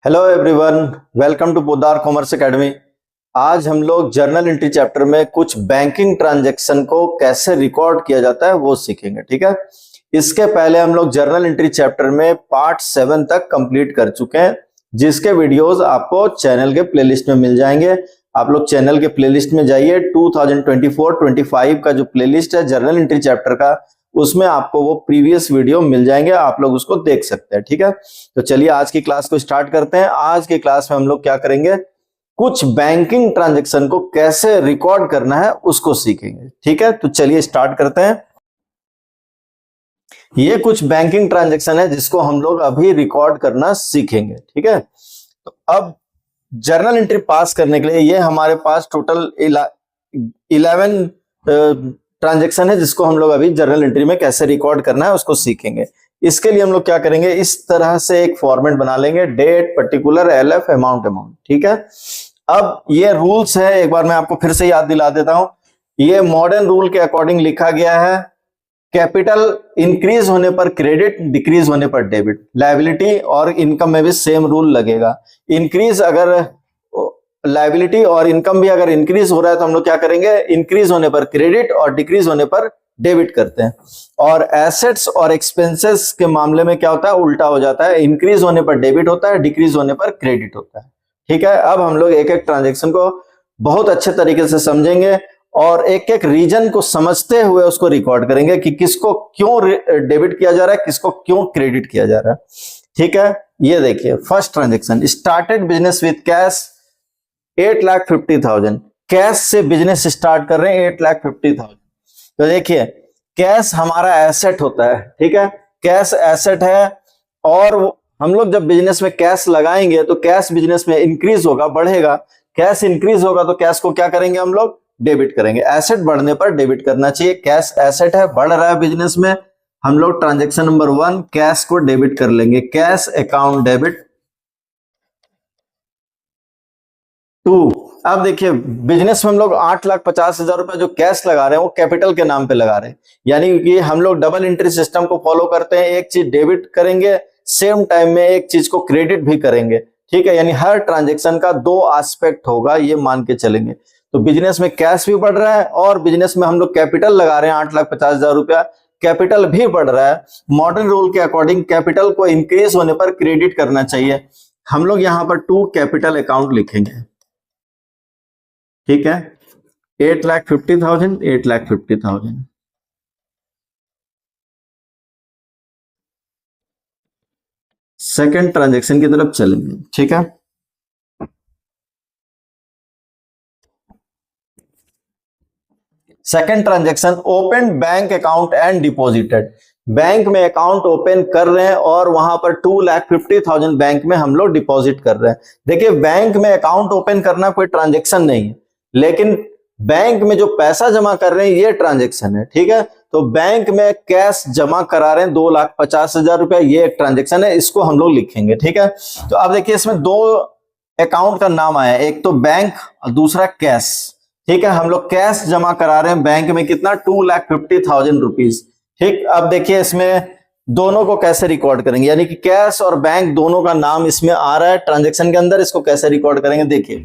Hello everyone, welcome to Poddar commerce academy. आज हम लोग जर्नल एंट्री चैप्टर में कुछ बैंकिंग ट्रांजैक्शन को कैसे रिकॉर्ड किया जाता है वो सीखेंगे। ठीक है, इसके पहले हम लोग जर्नल एंट्री चैप्टर में पार्ट 7 तक कंप्लीट कर चुके हैं, जिसके वीडियोस आपको चैनल के प्लेलिस्ट में मिल जाएंगे। आप लोग चैनल के प्लेलिस्ट में जाइए, 2024-25 का जो प्लेलिस्ट है जर्नल एंट्री चैप्टर का, उसमें आपको वो प्रीवियस वीडियो मिल जाएंगे, आप लोग उसको देख सकते हैं। ठीक है, तो चलिए आज की क्लास को स्टार्ट करते हैं। आज की क्लास में हम लोग क्या करेंगे, कुछ बैंकिंग ट्रांजैक्शन को कैसे रिकॉर्ड करना है उसको सीखेंगे। ठीक है, तो चलिए स्टार्ट करते हैं। ये कुछ बैंकिंग ट्रांजैक्शन है जिसको हम लोग अभी रिकॉर्ड करना सीखेंगे। ठीक है, तो अब जर्नल एंट्री पास करने के लिए ये हमारे पास टोटल 11 ट्रांजैक्शन है जिसको हम लोग अभी जर्नल एंट्री में कैसे रिकॉर्ड करना है उसको सीखेंगे। इसके लिए हम लोग क्या करेंगे, इस तरह से एक फॉर्मेट बना लेंगे, डेट, पर्टिकुलर, एलएफ, अमाउंट। ठीक है, अब ये रूल्स है, एक बार मैं आपको फिर से याद दिला देता हूं। ये मॉडर्न रूल के अकॉर्डिंग लिखा गया है। कैपिटल इंक्रीज होने पर क्रेडिट, डिक्रीज होने पर डेबिट। लायबिलिटी और इनकम में भी सेम रूल लगेगा। इंक्रीज अगर लायबिलिटी और इनकम भी अगर इंक्रीज हो रहा है तो हम लोग क्या करेंगे, इंक्रीज होने पर क्रेडिट और डिक्रीज होने पर डेबिट करते हैं। और एसेट्स और एक्सपेंसेस के मामले में क्या होता है, उल्टा हो जाता है, इंक्रीज होने पर डेबिट होता है, डिक्रीज होने पर क्रेडिट होता है। ठीक है, अब हम लोग एक एक ट्रांजेक्शन को बहुत अच्छे तरीके से समझेंगे और एक एक रीजन को समझते हुए उसको रिकॉर्ड करेंगे कि किसको क्यों डेबिट किया जा रहा है, किसको क्यों क्रेडिट किया जा रहा है। ठीक है, ये देखिए first transaction, started business with cash 8,50,000। Cash से बिजनेस स्टार्ट कर रहे हैं 8,50,000। तो देखिए कैश हमारा एसेट होता है। ठीक है, कैश एसेट है और हम लोग जब बिजनेस में कैश लगाएंगे तो कैश बिजनेस में इंक्रीज होगा, बढ़ेगा। कैश इंक्रीज होगा तो कैश को क्या करेंगे, हम लोग डेबिट करेंगे। एसेट बढ़ने पर डेबिट करना चाहिए। कैश एसेट है, बढ़ रहा है बिजनेस में, हम लोग ट्रांजेक्शन नंबर 1 कैश को डेबिट कर लेंगे। Cash account debit 2। अब देखिए बिजनेस में हम लोग 8,50,000 रुपए जो कैश लगा रहे हैं वो कैपिटल के नाम पे लगा रहे हैं, यानी कि हम लोग डबल एंट्री सिस्टम को फॉलो करते हैं। एक चीज डेबिट करेंगे, सेम टाइम में एक चीज को क्रेडिट भी करेंगे। ठीक है, यानी हर ट्रांजेक्शन का 2 एस्पेक्ट होगा, ये मान के चलेंगे। तो बिजनेस में कैश भी बढ़ रहा है और बिजनेस में हम लोग कैपिटल लगा रहे हैं 8,50,000 रुपया, कैपिटल भी बढ़ रहा है। मॉडर्न रूल के अकॉर्डिंग कैपिटल को इंक्रीज होने पर क्रेडिट करना चाहिए। हम लोग यहां पर 2 कैपिटल अकाउंट लिखेंगे। ठीक है, 8,50,000, 8,50,000। सेकेंड ट्रांजेक्शन की तरफ चलेंगे। ठीक है, second transaction, open bank account and deposited. Bank में अकाउंट ओपन कर रहे हैं और वहां पर 2,50,000 बैंक में हम लोग डिपॉजिट कर रहे हैं। देखिए बैंक में अकाउंट ओपन करना कोई ट्रांजेक्शन नहीं है, लेकिन बैंक में जो पैसा जमा कर रहे हैं ये ट्रांजेक्शन है। ठीक है, तो बैंक में कैश जमा करा रहे हैं 2,50,000 रुपया, ये एक ट्रांजेक्शन है, इसको हम लोग लिखेंगे। ठीक है, तो अब देखिए इसमें 2 अकाउंट का नाम आया, एक तो बैंक और दूसरा कैश। ठीक है, हम लोग कैश जमा करा रहे हैं बैंक में, कितना, 2,50,000 रुपीज। ठीक, अब देखिए इसमें दोनों को कैसे रिकॉर्ड करेंगे, यानी कि कैश और बैंक दोनों का नाम इसमें आ रहा है ट्रांजैक्शन के अंदर, इसको कैसे रिकॉर्ड करेंगे। देखिए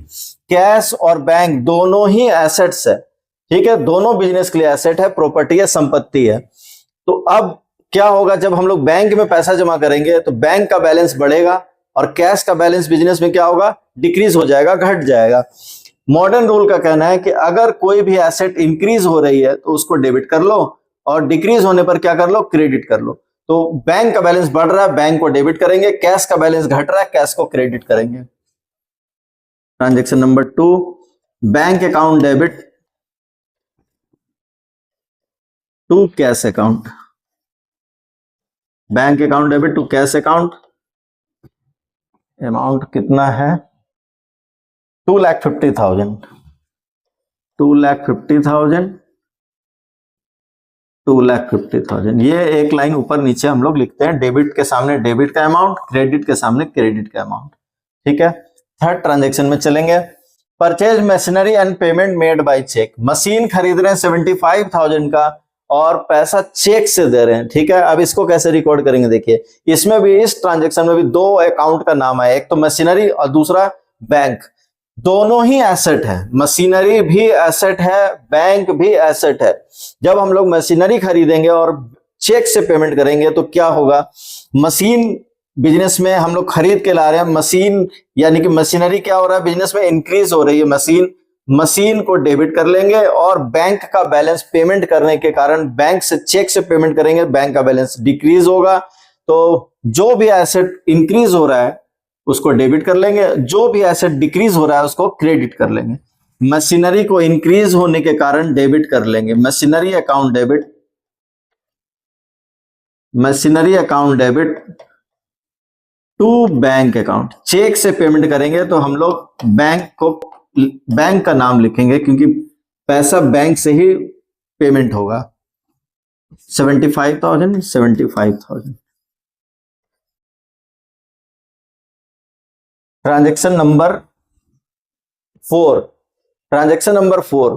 कैश और बैंक दोनों ही एसेट्स है। ठीक है, दोनों बिजनेस के लिए एसेट है, प्रॉपर्टी है, संपत्ति है। तो अब क्या होगा, जब हम लोग बैंक में पैसा जमा करेंगे तो बैंक का बैलेंस बढ़ेगा और कैश का बैलेंस बिजनेस में क्या होगा, डिक्रीज हो जाएगा, घट जाएगा। मॉडर्न रूल का कहना है कि अगर कोई भी एसेट इंक्रीज हो रही है तो उसको डेबिट कर लो और डिक्रीज होने पर क्या कर लो, क्रेडिट कर लो। तो बैंक का बैलेंस बढ़ रहा है, बैंक को डेबिट करेंगे, कैश का बैलेंस घट रहा है, कैश को क्रेडिट करेंगे। Transaction number 2, bank account debit to cash account. Bank account debit to cash account, amount कितना है, 2,50,000, 2,50,000, 2,50,000। ये एक लाइन ऊपर नीचे हम लोग लिखते हैं, डेबिट के सामने डेबिट का अमाउंट, क्रेडिट के सामने क्रेडिट का अमाउंट। ठीक है, थर्ड ट्रांजैक्शन में चलेंगे। Purchase machinery and payment made by cheque. Machine खरीद रहे हैं 75,000 का और पैसा चेक से दे रहे हैं, ठीक है। अब इसको कैसे रिकॉर्ड करेंगे, देखिए इसमें भी, इस ट्रांजेक्शन में भी दो अकाउंट का नाम है, एक तो मशीनरी और दूसरा बैंक। दोनों ही एसेट है, मशीनरी भी एसेट है, बैंक भी एसेट है। जब हम लोग मशीनरी खरीदेंगे और चेक से पेमेंट करेंगे तो क्या होगा, मशीन बिजनेस में हम लोग खरीद के ला रहे हैं, मशीन यानी कि मशीनरी क्या हो रहा है, बिजनेस में इंक्रीज हो रही है मशीन को डेबिट कर लेंगे, और बैंक का बैलेंस पेमेंट करने के कारण बैंक से चेक से पेमेंट करेंगे, बैंक का बैलेंस डिक्रीज होगा। तो जो भी एसेट इंक्रीज हो रहा है उसको डेबिट कर लेंगे, जो भी एसेट डिक्रीज हो रहा है उसको क्रेडिट कर लेंगे। मशीनरी को इंक्रीज होने के कारण डेबिट कर लेंगे, machinery account debit, machinery account debit to bank account. Cheque से पेमेंट करेंगे तो हम लोग बैंक का नाम लिखेंगे, क्योंकि पैसा बैंक से ही पेमेंट होगा। 75,000। Transaction number 4,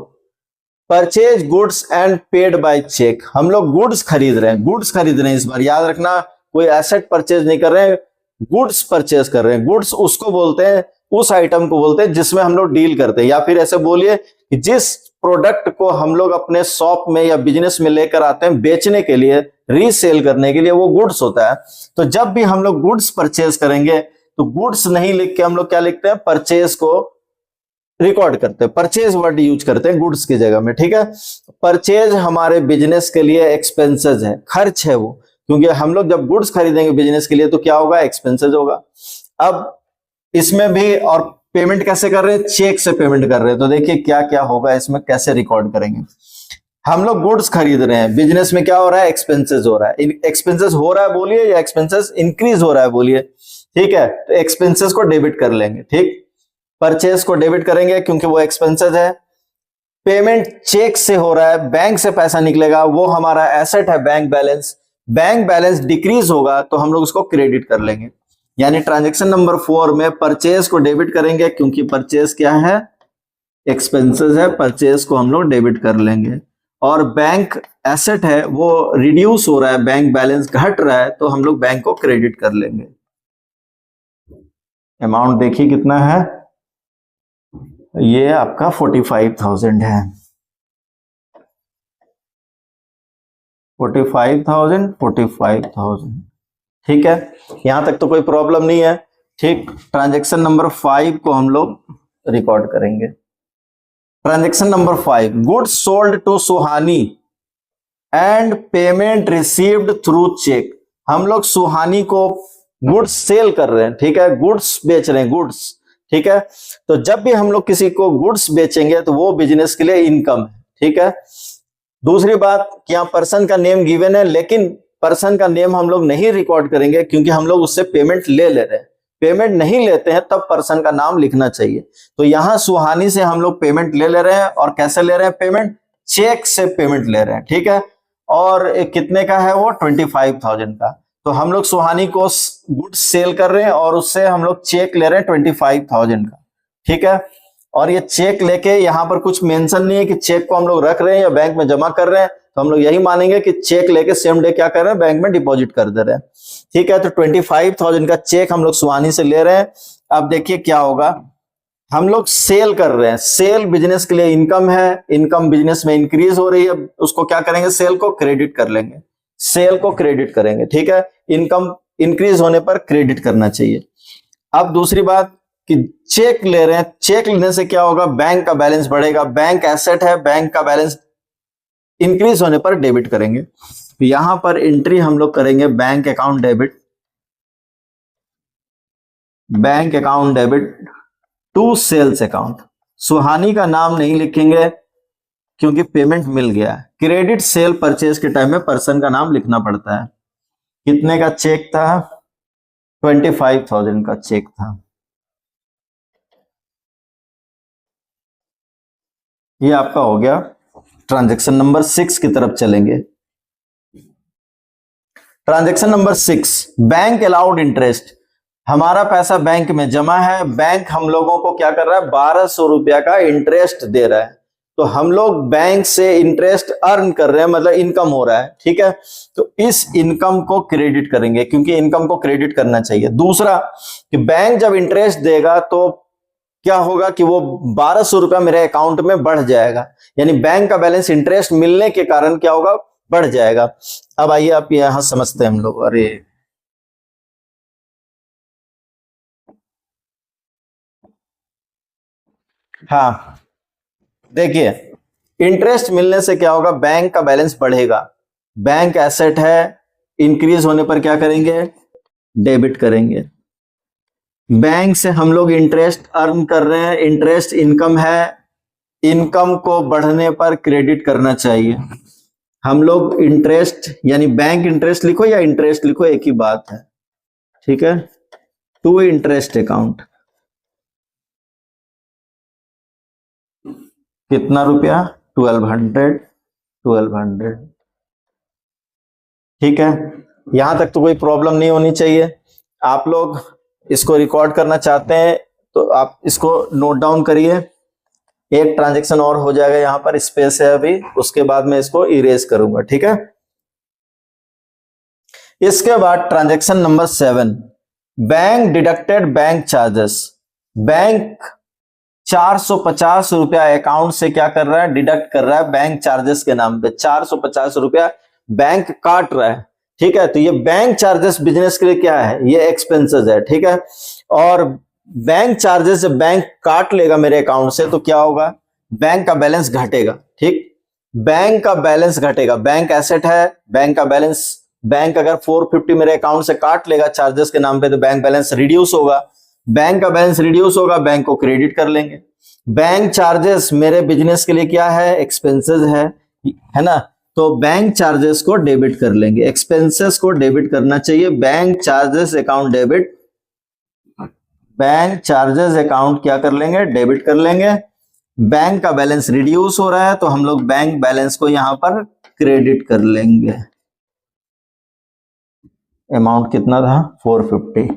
purchase goods and paid by cheque. हम लोग गुड्स खरीद रहे हैं इस बार, याद रखना, कोई एसेट परचेज नहीं कर रहे हैं, गुड्स परचेज कर रहे हैं। गुड्स उसको बोलते हैं, उस आइटम को बोलते हैं जिसमें हम लोग डील करते हैं, या फिर ऐसे बोलिए कि जिस प्रोडक्ट को हम लोग अपने शॉप में या बिजनेस में लेकर आते हैं बेचने के लिए, रीसेल करने के लिए, वो गुड्स होता है। तो जब भी हम लोग गुड्स परचेज करेंगे तो गुड्स नहीं लिख के हम लोग क्या लिखते हैं, परचेज को रिकॉर्ड करते हैं, परचेज वर्ड यूज करते हैं गुड्स की जगह में, ठीक है। परचेज हमारे बिजनेस के लिए एक्सपेंसेस है, खर्च है वो, क्योंकि हम लोग जब गुड्स खरीदेंगे बिजनेस के लिए तो क्या होगा, एक्सपेंसेस होगा। अब इसमें भी, और पेमेंट कैसे कर रहे हैं, चेक से पेमेंट कर रहे हैं। तो देखिए क्या क्या होगा इसमें, कैसे रिकॉर्ड करेंगे। हम लोग गुड्स खरीद रहे हैं, बिजनेस में क्या हो रहा है, एक्सपेंसेस हो रहा है। एक्सपेंसेस हो रहा है बोलिए, या एक्सपेंसेस इंक्रीज हो रहा है बोलिए, ठीक है। तो एक्सपेंसेस को डेबिट कर लेंगे, ठीक। परचेज को डेबिट करेंगे क्योंकि वो एक्सपेंसेस है। पेमेंट चेक से हो रहा है, बैंक से पैसा निकलेगा, वो हमारा एसेट है, बैंक बैलेंस डिक्रीज होगा तो हम लोग उसको क्रेडिट कर लेंगे। यानी ट्रांजैक्शन नंबर 4 में परचेज को डेबिट करेंगे, क्योंकि परचेज क्या है, एक्सपेंसेस है, परचेज को हम लोग डेबिट कर लेंगे। और बैंक एसेट है, वो रिड्यूस हो रहा है, बैंक बैलेंस घट रहा है, तो हम लोग बैंक को क्रेडिट कर लेंगे। अमाउंट देखिए कितना है, ये आपका 45,000 है। 45,000, ठीक है। यहां तक तो कोई प्रॉब्लम नहीं है, ठीक। ट्रांजैक्शन नंबर 5 को हम लोग रिकॉर्ड करेंगे। Transaction number 5, goods sold to Suhani and payment received through cheque. हम लोग सुहानी को गुड्स सेल कर रहे हैं, ठीक है, गुड्स बेच रहे हैं, गुड्स, ठीक है। तो जब भी हम लोग किसी को गुड्स बेचेंगे तो वो बिजनेस के लिए इनकम है, ठीक है। दूसरी बात कि यहाँ पर्सन का नेम गिवन है, लेकिन पर्सन का नेम हम लोग नहीं रिकॉर्ड करेंगे, क्योंकि हम लोग उससे पेमेंट ले रहे हैं। पेमेंट नहीं लेते हैं तब पर्सन का नाम लिखना चाहिए। तो यहां सुहानी से हम लोग पेमेंट ले रहे हैं, और कैसे ले रहे हैं पेमेंट, चेक से पेमेंट ले रहे हैं, ठीक है। और कितने का है वो, 25,000 का। तो हम लोग सुहानी को गुड्स सेल कर रहे हैं और उससे हम लोग चेक ले रहे हैं 25,000 का, ठीक है। और ये चेक लेके यहाँ पर कुछ मेंशन नहीं है कि चेक को हम लोग रख रहे हैं या बैंक में जमा कर रहे हैं, तो हम लोग यही मानेंगे कि चेक लेके सेम डे क्या कर रहे हैं, बैंक में डिपॉजिट कर दे रहे हैं, ठीक है। तो 25,000 का चेक हम लोग सुहानी से ले रहे हैं। अब देखिए क्या होगा, हम लोग सेल कर रहे हैं, सेल बिजनेस के लिए इनकम है, इनकम बिजनेस में इंक्रीज हो रही है, उसको क्या करेंगे, सेल को क्रेडिट कर लेंगे, सेल को क्रेडिट करेंगे, ठीक है। इनकम इंक्रीज होने पर क्रेडिट करना चाहिए। अब दूसरी बात कि चेक ले रहे हैं, चेक लेने से क्या होगा, बैंक का बैलेंस बढ़ेगा, बैंक एसेट है, बैंक का बैलेंस इंक्रीज होने पर डेबिट करेंगे। तो यहां पर एंट्री हम लोग करेंगे bank account debit to sales account. Suhani का नाम नहीं लिखेंगे क्योंकि पेमेंट मिल गया है। क्रेडिट सेल परचेज के टाइम में पर्सन का नाम लिखना पड़ता है। कितने का चेक था, 25,000 का चेक था। ये आपका हो गया। ट्रांजैक्शन नंबर 6 की तरफ चलेंगे। Transaction number 6, bank allowed interest. हमारा पैसा बैंक में जमा है, बैंक हम लोगों को क्या कर रहा है, 1200 रुपया का इंटरेस्ट दे रहा है। तो हम लोग बैंक से इंटरेस्ट अर्न कर रहे हैं, मतलब इनकम हो रहा है, ठीक है। तो इस इनकम को क्रेडिट करेंगे, क्योंकि इनकम को क्रेडिट करना चाहिए। दूसरा कि बैंक जब इंटरेस्ट देगा तो क्या होगा कि वो 1200 रुपया मेरे अकाउंट में बढ़ जाएगा, यानी बैंक का बैलेंस इंटरेस्ट मिलने के कारण क्या होगा, बढ़ जाएगा। अब आइए आप यहां समझते हैं हम लोग। अरे हाँ, देखिए इंटरेस्ट मिलने से क्या होगा, बैंक का बैलेंस बढ़ेगा। बैंक एसेट है, इंक्रीज होने पर क्या करेंगे, डेबिट करेंगे। बैंक से हम लोग इंटरेस्ट अर्न कर रहे हैं, इंटरेस्ट इनकम है, इनकम को बढ़ने पर क्रेडिट करना चाहिए। हम लोग इंटरेस्ट यानी बैंक इंटरेस्ट लिखो या इंटरेस्ट लिखो, एक ही बात है, ठीक है। टू इंटरेस्ट अकाउंट, कितना रुपया, 1200, ठीक है। यहां तक तो कोई प्रॉब्लम नहीं होनी चाहिए। आप लोग इसको रिकॉर्ड करना चाहते हैं तो आप इसको नोट डाउन करिए। एक ट्रांजैक्शन और हो जाएगा, यहां पर स्पेस है अभी, उसके बाद मैं इसको इरेज करूंगा, ठीक है। इसके बाद transaction number 7, bank deducted bank charges. Bank 450 रुपया अकाउंट से क्या कर रहा है, डिडक्ट कर रहा है बैंक चार्जेस के नाम पे। 450 रुपया बैंक काट रहा है, ठीक है। तो ये बैंक चार्जेस बिजनेस के लिए क्या है, ये एक्सपेंसेस है, ठीक है। और बैंक चार्जेस जब बैंक काट लेगा मेरे अकाउंट से तो क्या होगा, बैंक का बैलेंस घटेगा, ठीक। बैंक का बैलेंस घटेगा, बैंक एसेट है, बैंक का बैलेंस, बैंक अगर 450 मेरे अकाउंट से काट लेगा चार्जेस के नाम पे तो बैंक बैलेंस रिड्यूस होगा। बैंक का बैलेंस रिड्यूस होगा, बैंक को क्रेडिट कर लेंगे। बैंक चार्जेस मेरे बिजनेस के लिए क्या है, एक्सपेंसेस है ना। तो बैंक चार्जेस को डेबिट कर लेंगे, एक्सपेंसेस को डेबिट करना चाहिए। Bank charges account debit, bank charges account क्या कर लेंगे, डेबिट कर लेंगे। बैंक का बैलेंस रिड्यूस हो रहा है तो हम लोग बैंक बैलेंस को यहां पर क्रेडिट कर लेंगे। अमाउंट कितना था, 450,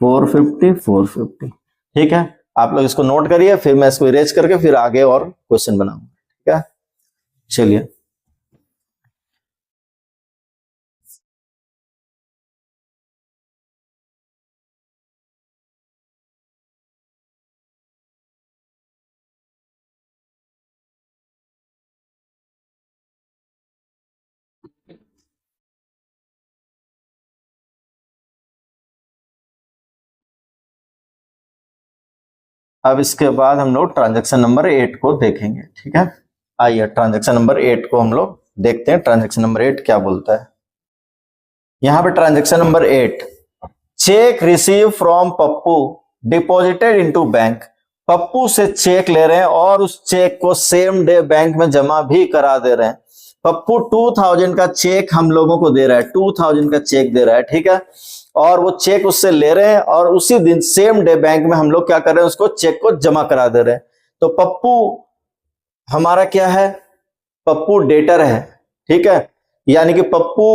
450, ठीक है। आप लोग इसको नोट करिए, फिर मैं इसको इरेज करके फिर आगे और क्वेश्चन बनाऊंगा, ठीक है। चलिए अब इसके बाद हम लोग ट्रांजैक्शन नंबर 8 को देखेंगे, ठीक है। आइए ट्रांजैक्शन नंबर 8 को हम लोग देखते हैं, ट्रांजैक्शन नंबर 8 क्या बोलता है। यहां पे transaction number 8, check receive from Pappu deposited into bank. Pappu से चेक ले रहे हैं और उस चेक को सेम डे बैंक में जमा भी करा दे रहे हैं। पप्पू 2000 का चेक हम लोगों को दे रहा है, 2000 का चेक दे रहा है, ठीक है। और वो चेक उससे ले रहे हैं और उसी दिन सेम डे बैंक में हम लोग क्या कर रहे हैं, उसको चेक को जमा करा दे रहे हैं। तो पप्पू हमारा क्या है, पप्पू डेटर है, ठीक है। यानी कि पप्पू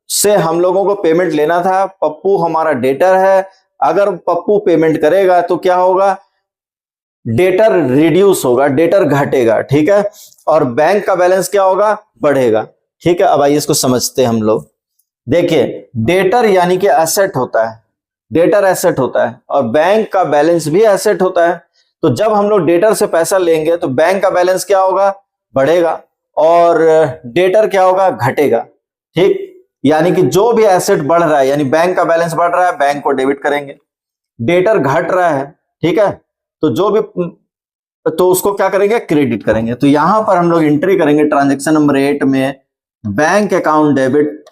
से हम लोगों को पेमेंट लेना था, पप्पू हमारा डेटर है। अगर पप्पू पेमेंट करेगा तो क्या होगा, डेटर रिड्यूस होगा, डेटर घटेगा, ठीक है। और बैंक का बैलेंस क्या होगा, बढ़ेगा, ठीक है। अब आइए इसको समझते हैं हम लोग। देखिए डेटर यानी कि एसेट होता है, डेटर एसेट होता है और बैंक का बैलेंस भी एसेट होता है। तो जब हम लोग डेटर से पैसा लेंगे तो बैंक का बैलेंस क्या होगा, बढ़ेगा, और डेटर क्या होगा, घटेगा, ठीक। यानी कि जो भी एसेट बढ़ रहा है, यानी बैंक का बैलेंस बढ़ रहा है, बैंक को डेबिट करेंगे। डेटर घट रहा है, ठीक है, तो जो भी, तो उसको क्या करेंगे, क्रेडिट करेंगे। तो यहां पर हम लोग एंट्री करेंगे ट्रांजैक्शन नंबर 8 में, bank account debit,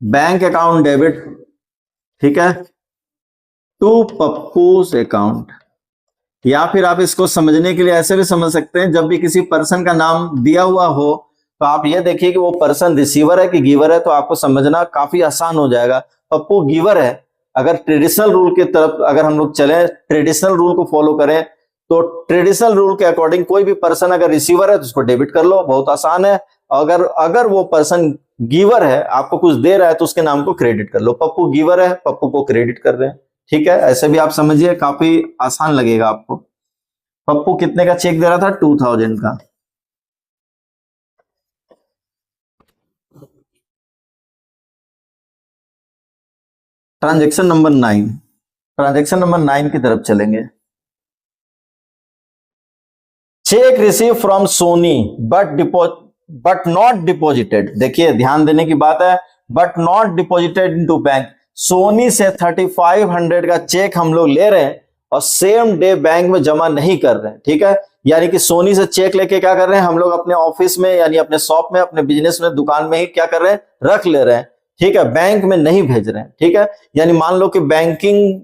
bank account debit, ठीक है, टू पप्पूज अकाउंट। या फिर आप इसको समझने के लिए ऐसे भी समझ सकते हैं, जब भी किसी पर्सन का नाम दिया हुआ हो तो आप ये देखिए कि वो पर्सन रिसीवर है कि गिवर है, तो आपको समझना काफी आसान हो जाएगा। पप्पू गिवर है, अगर ट्रेडिशनल रूल की तरफ अगर हम लोग चलें, ट्रेडिशनल रूल को फॉलो करें, तो ट्रेडिशनल रूल के अकॉर्डिंग कोई भी पर्सन अगर रिसीवर है तो उसको डेबिट कर लो, बहुत आसान है। अगर वो पर्सन गिवर है, आपको कुछ दे रहा है, तो उसके नाम को क्रेडिट कर लो। पप्पू गिवर है, पप्पू को क्रेडिट कर रहे हैं, ठीक है, ऐसे भी आप समझिए, काफी आसान लगेगा आपको। पप्पू कितने का चेक दे रहा था? 2000 का। ट्रांजेक्शन नंबर 9, ट्रांजेक्शन नंबर 9 की तरफ चलेंगे। Cheque receive from Soni but not deposited. देखिए ध्यान देने की बात है, but not deposited into bank. Soni से 3500 का चेक हम लोग ले रहे हैं और सेम डे बैंक में जमा नहीं कर रहे हैं, ठीक है। यानी कि सोनी से चेक लेके क्या कर रहे हैं हम लोग, अपने ऑफिस में यानी अपने शॉप में, अपने बिजनेस में, दुकान में ही क्या कर रहे हैं, रख ले रहे हैं, ठीक है, बैंक में नहीं भेज रहे हैं, ठीक है। यानी मान लो कि बैंकिंग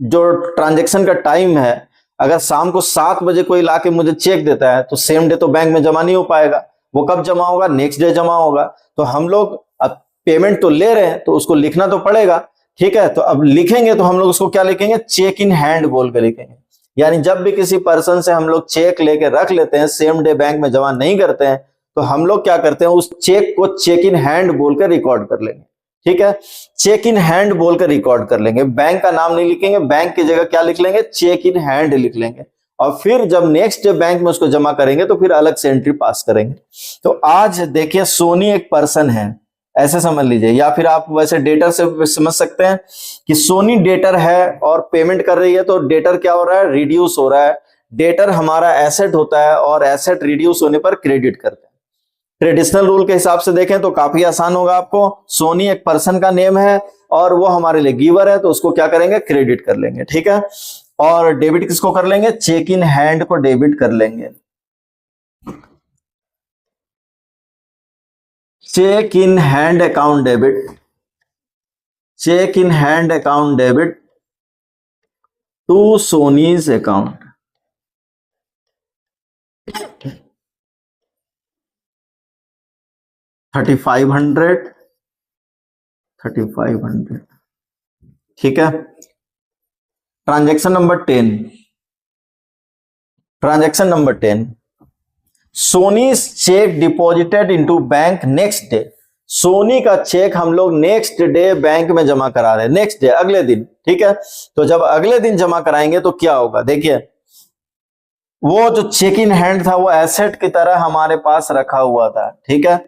जो ट्रांजेक्शन का टाइम है, अगर शाम को 7 बजे कोई लाके मुझे चेक देता है तो सेम डे तो बैंक में जमा नहीं हो पाएगा। वो कब जमा होगा? नेक्स्ट डे जमा होगा। तो हम लोग अब पेमेंट तो ले रहे हैं तो उसको लिखना तो पड़ेगा, ठीक है। तो अब लिखेंगे तो हम लोग उसको क्या लिखेंगे? चेक इन हैंड बोल के लिखेंगे। यानी जब भी किसी पर्सन से हम लोग चेक लेके रख लेते हैं, सेम डे बैंक में जमा नहीं करते हैं, तो हम लोग क्या करते हैं, उस चेक को चेक इन हैंड बोलकर रिकॉर्ड कर लेंगे, ठीक है। चेक इन हैंड बोलकर रिकॉर्ड कर लेंगे, बैंक का नाम नहीं लिखेंगे, बैंक की जगह क्या लिख लेंगे? चेक इन हैंड लिख लेंगे। और फिर जब नेक्स्ट डे बैंक में उसको जमा करेंगे तो फिर अलग से एंट्री पास करेंगे। तो आज देखिए सोनी एक पर्सन है, ऐसे समझ लीजिए, या फिर आप वैसे डेटर से समझ सकते हैं कि सोनी डेटर है और पेमेंट कर रही है, तो डेटर क्या हो रहा है? रिड्यूस हो रहा है। डेटर हमारा एसेट होता है और एसेट रिड्यूस होने पर क्रेडिट करते हैं। ट्रेडिशनल रूल के हिसाब से देखें तो काफी आसान होगा आपको। सोनी एक पर्सन का नेम है और वो हमारे लिए गिवर है, तो उसको क्या करेंगे? क्रेडिट कर लेंगे, ठीक है। और डेबिट किसको कर लेंगे? चेक इन हैंड को डेबिट कर लेंगे। Cheque in hand account debit, cheque in hand account debit to Soni's account. 3500, ठीक है। Transaction number 10, transaction number 10, Soni cheque deposited into bank next day. Soni का चेक हम लोग नेक्स्ट डे बैंक में जमा करा रहे हैं, नेक्स्ट डे, अगले दिन, ठीक है। तो जब अगले दिन जमा कराएंगे तो क्या होगा? देखिए वो जो चेक इन हैंड था वो एसेट की तरह हमारे पास रखा हुआ था, ठीक है।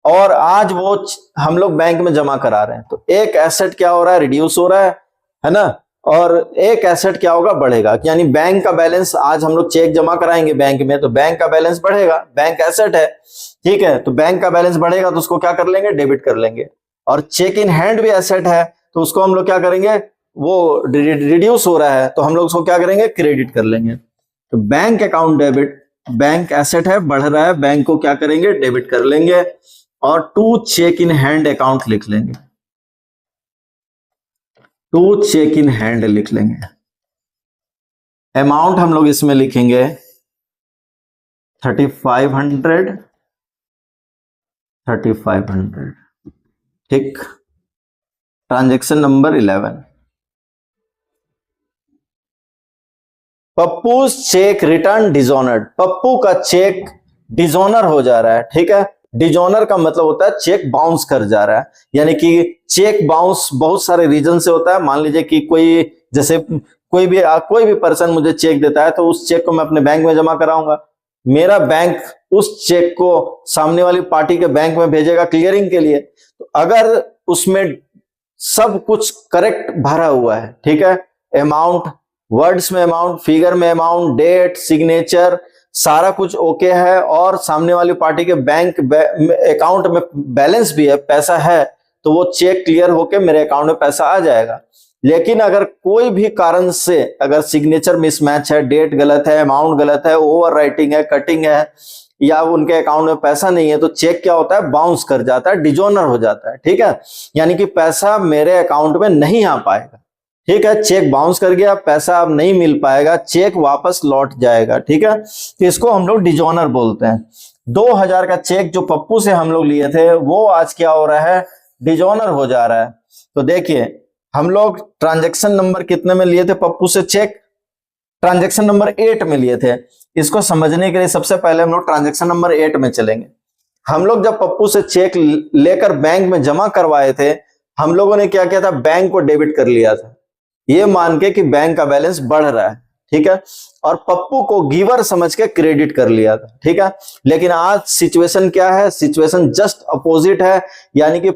और आज वो हम लोग बैंक में जमा करा रहे हैं, तो एक एसेट क्या हो रहा है? रिड्यूस हो रहा है ना। और एक एसेट क्या होगा? बढ़ेगा। यानी बैंक का बैलेंस, आज हम लोग चेक जमा कराएंगे बैंक में तो बैंक का बैलेंस बढ़ेगा, बैंक एसेट है, ठीक है। तो बैंक का बैलेंस बढ़ेगा तो उसको क्या कर लेंगे? डेबिट कर लेंगे। और चेक इन हैंड भी एसेट है तो उसको हम लोग क्या करेंगे? वो रिड्यूस हो रहा है तो हम लोग उसको क्या करेंगे? क्रेडिट कर लेंगे। तो bank account debit, bank asset है, बढ़ रहा है, बैंक को क्या करेंगे? डेबिट कर लेंगे। और to cheque in hand account लिख लेंगे, टू चेक इन हैंड लिख लेंगे। अमाउंट हम लोग इसमें लिखेंगे 3500, 3500, ठीक। Transaction number 11, Pappu cheque return dishonoured. Pappu का चेक डिजोनर हो जा रहा है, ठीक है। डिजोनर का मतलब होता है चेक बाउंस कर जा रहा है। यानी कि चेक बाउंस बहुत सारे रीजन से होता है। मान लीजिए कि कोई, जैसे कोई भी पर्सन मुझे चेक देता है तो उस चेक को मैं अपने बैंक में जमा कराऊंगा, मेरा बैंक उस चेक को सामने वाली पार्टी के बैंक में भेजेगा क्लियरिंग के लिए। तो अगर उसमें सब कुछ करेक्ट भरा हुआ है, ठीक है, अमाउंट, वर्ड्स में अमाउंट, फिगर में अमाउंट, डेट, सिग्नेचर, सारा कुछ ओके है और सामने वाली पार्टी के बैंक अकाउंट में बैलेंस भी है, पैसा है, तो वो चेक क्लियर होके मेरे अकाउंट में पैसा आ जाएगा। लेकिन अगर कोई भी कारण से अगर सिग्नेचर मिसमैच है, डेट गलत है, अमाउंट गलत है, ओवर राइटिंग है, कटिंग है, या उनके अकाउंट में पैसा नहीं है, तो चेक क्या होता है? बाउंस कर जाता है, डिजोनर हो जाता है, ठीक है। यानी कि पैसा मेरे अकाउंट में नहीं आ पाएगा, ठीक है। चेक बाउंस कर गया, पैसा अब नहीं मिल पाएगा, चेक वापस लौट जाएगा, ठीक है। तो इसको हम लोग डिजोनर बोलते हैं। 2000 का चेक जो पप्पू से हम लोग लिए थे वो आज क्या हो रहा है? डिजोनर हो जा रहा है। तो देखिए हम लोग ट्रांजैक्शन नंबर कितने में लिए थे पप्पू से चेक? ट्रांजैक्शन नंबर 8 में लिए थे। इसको समझने के लिए सबसे पहले हम लोग ट्रांजैक्शन नंबर 8 में चलेंगे। हम लोग जब पप्पू से चेक लेकर बैंक में जमा करवाए थे, हम लोगों ने क्या किया था? बैंक को डेबिट कर लिया था, ये मान के कि बैंक का बैलेंस बढ़ रहा है, ठीक है, और पप्पू को गिवर समझ के क्रेडिट कर लिया था, ठीक है। लेकिन आज सिचुएशन क्या है, सिचुएशन जस्ट अपोजिट है, यानी कि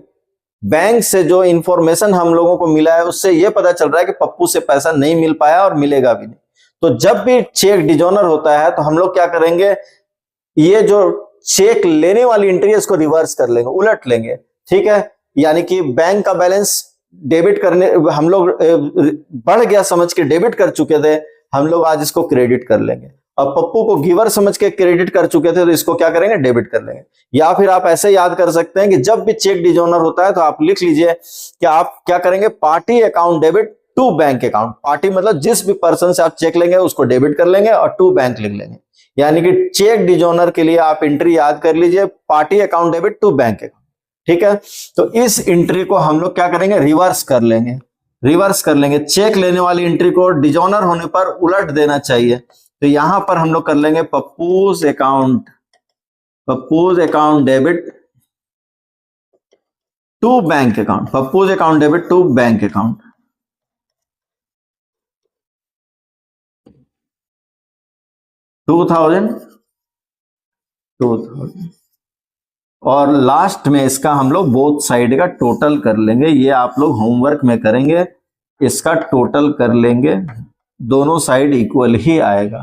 बैंक से जो इंफॉर्मेशन हम लोगों को मिला है उससे ये पता चल रहा है कि पप्पू से पैसा नहीं मिल पाया और मिलेगा भी नहीं। तो जब भी चेक डिजोनर होता है तो हम लोग क्या करेंगे, ये जो चेक लेने वाली एंट्री है इसको रिवर्स कर लेंगे, उलट लेंगे, ठीक है। यानी कि बैंक का बैलेंस डेबिट करने हम लोग बढ़ गया समझ के डेबिट कर चुके थे, हम लोग आज इसको क्रेडिट कर लेंगे। अब पप्पू को गिवर समझ के क्रेडिट कर चुके थे तो इसको क्या करेंगे, डेबिट कर लेंगे। या फिर आप ऐसे याद कर सकते हैं कि जब भी चेक डिजोनर होता है तो आप लिख लीजिए कि आप क्या करेंगे, party account debit to bank account. Party मतलब जिस भी पर्सन से आप चेक लेंगे उसको डेबिट कर लेंगे और टू बैंक लिख लेंगे। यानी कि चेक डिजोनर के लिए आप एंट्री याद कर लीजिए, party account debit to bank account, ठीक है। तो इस एंट्री को हम लोग क्या करेंगे, रिवर्स कर लेंगे, रिवर्स कर लेंगे। चेक लेने वाली एंट्री को डिजोनर होने पर उलट देना चाहिए। तो यहां पर हम लोग कर लेंगे Pappu's account debit to bank account, Pappu's account debit to bank account. Two thousand और लास्ट में इसका हम लोग बोथ साइड का टोटल कर लेंगे। ये आप लोग होमवर्क में करेंगे, इसका टोटल कर लेंगे, दोनों साइड इक्वल ही आएगा,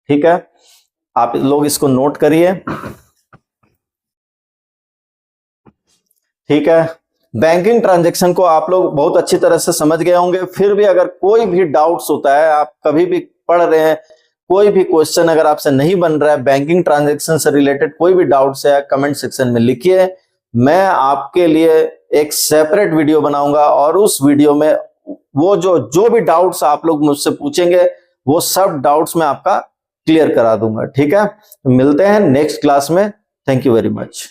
ठीक है। आप लोग इसको नोट करिए, ठीक है। बैंकिंग ट्रांजैक्शन को आप लोग बहुत अच्छी तरह से समझ गए होंगे। फिर भी अगर कोई भी डाउट्स होता है, आप कभी भी पढ़ रहे हैं, कोई भी क्वेश्चन अगर आपसे नहीं बन रहा है, बैंकिंग ट्रांजैक्शन से रिलेटेड कोई भी डाउट्स है, कमेंट सेक्शन में लिखिए। मैं आपके लिए एक सेपरेट वीडियो बनाऊंगा और उस वीडियो में वो जो भी डाउट्स आप लोग मुझसे पूछेंगे वो सब डाउट्स मैं आपका क्लियर करा दूंगा, ठीक है। मिलते हैं नेक्स्ट क्लास में। Thank you very much.